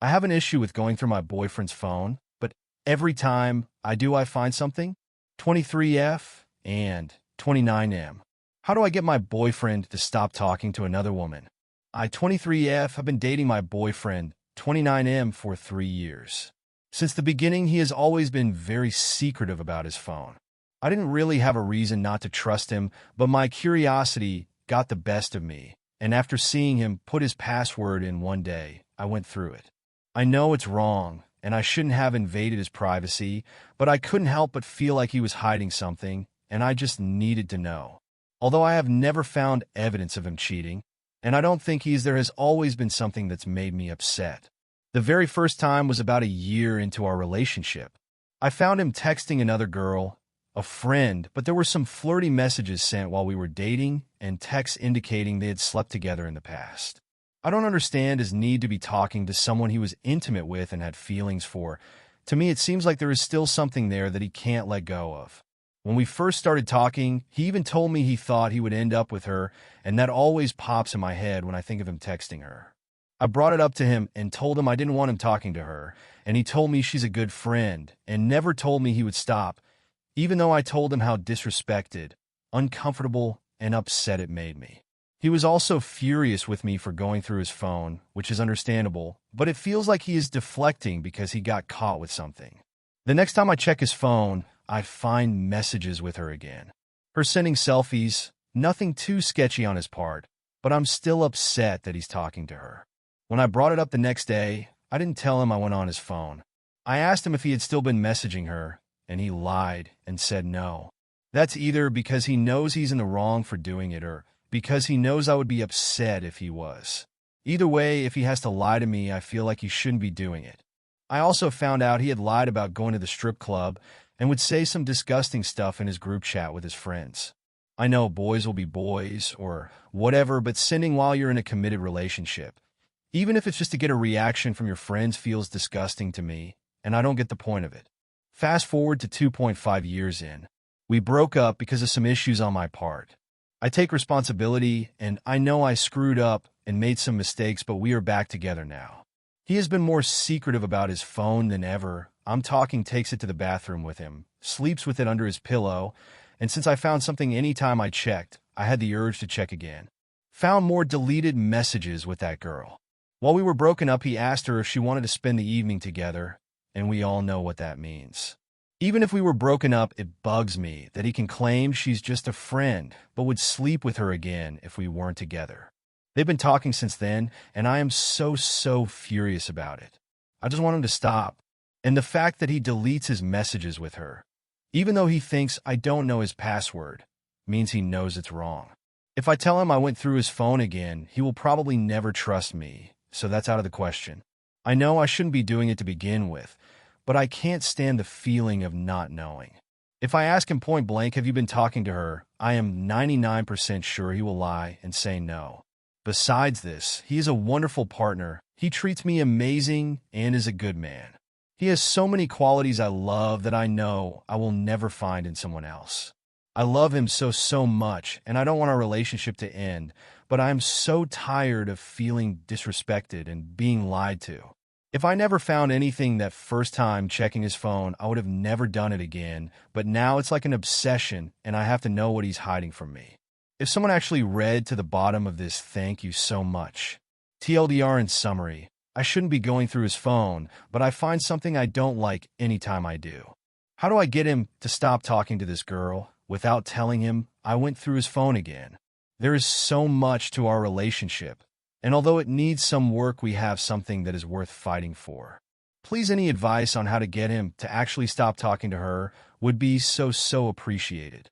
I have an issue with going through my boyfriend's phone, but every time I do, I find something. 23F and 29M. How do I get my boyfriend to stop talking to another woman? 23F have been dating my boyfriend, 29M, for 3 years. Since the beginning, he has always been very secretive about his phone. I didn't really have a reason not to trust him, but my curiosity got the best of me, and after seeing him put his password in one day, I went through it. I know it's wrong, and I shouldn't have invaded his privacy, but I couldn't help but feel like he was hiding something, and I just needed to know. Although I have never found evidence of him cheating, and I don't think there has always been something that's made me upset. The very first time was about a year into our relationship. I found him texting another girl, a friend, but there were some flirty messages sent while we were dating and texts indicating they had slept together in the past. I don't understand his need to be talking to someone he was intimate with and had feelings for. To me, it seems like there is still something there that he can't let go of. When we first started talking, he even told me he thought he would end up with her, and that always pops in my head when I think of him texting her. I brought it up to him and told him I didn't want him talking to her, and he told me she's a good friend and never told me he would stop, even though I told him how disrespected, uncomfortable, and upset it made me. He was also furious with me for going through his phone, which is understandable, but it feels like he is deflecting because he got caught with something. The next time I check his phone, I find messages with her again. Her sending selfies, nothing too sketchy on his part, but I'm still upset that he's talking to her. When I brought it up the next day, I didn't tell him I went on his phone. I asked him if he had still been messaging her, and he lied and said no. That's either because he knows he's in the wrong for doing it or because he knows I would be upset if he was. Either way, if he has to lie to me, I feel like he shouldn't be doing it. I also found out he had lied about going to the strip club and would say some disgusting stuff in his group chat with his friends. I know boys will be boys or whatever, but sending while you're in a committed relationship, even if it's just to get a reaction from your friends, feels disgusting to me, and I don't get the point of it. Fast forward to 2.5 years in. We broke up because of some issues on my part. I take responsibility, and I know I screwed up and made some mistakes, but we are back together now. He has been more secretive about his phone than ever. I'm talking takes it to the bathroom with him, sleeps with it under his pillow, and since I found something anytime I checked, I had the urge to check again. Found more deleted messages with that girl. While we were broken up, he asked her if she wanted to spend the evening together, and we all know what that means. Even if we were broken up, it bugs me that he can claim she's just a friend, but would sleep with her again if we weren't together. They've been talking since then, and I am so furious about it. I just want him to stop. And the fact that he deletes his messages with her, even though he thinks I don't know his password, means he knows it's wrong. If I tell him I went through his phone again, he will probably never trust me, so that's out of the question. I know I shouldn't be doing it to begin with, but I can't stand the feeling of not knowing. If I ask him point blank, have you been talking to her, I am 99% sure he will lie and say no. Besides this, he is a wonderful partner. He treats me amazing and is a good man. He has so many qualities I love that I know I will never find in someone else. I love him so much, and I don't want our relationship to end, but I am so tired of feeling disrespected and being lied to. If I never found anything that first time checking his phone, I would have never done it again, but now it's like an obsession, and I have to know what he's hiding from me. If someone actually read to the bottom of this, thank you so much. TLDR in summary, I shouldn't be going through his phone, but I find something I don't like anytime I do. How do I get him to stop talking to this girl without telling him I went through his phone again? There is so much to our relationship, and although it needs some work, we have something that is worth fighting for. Please, any advice on how to get him to actually stop talking to her would be so appreciated.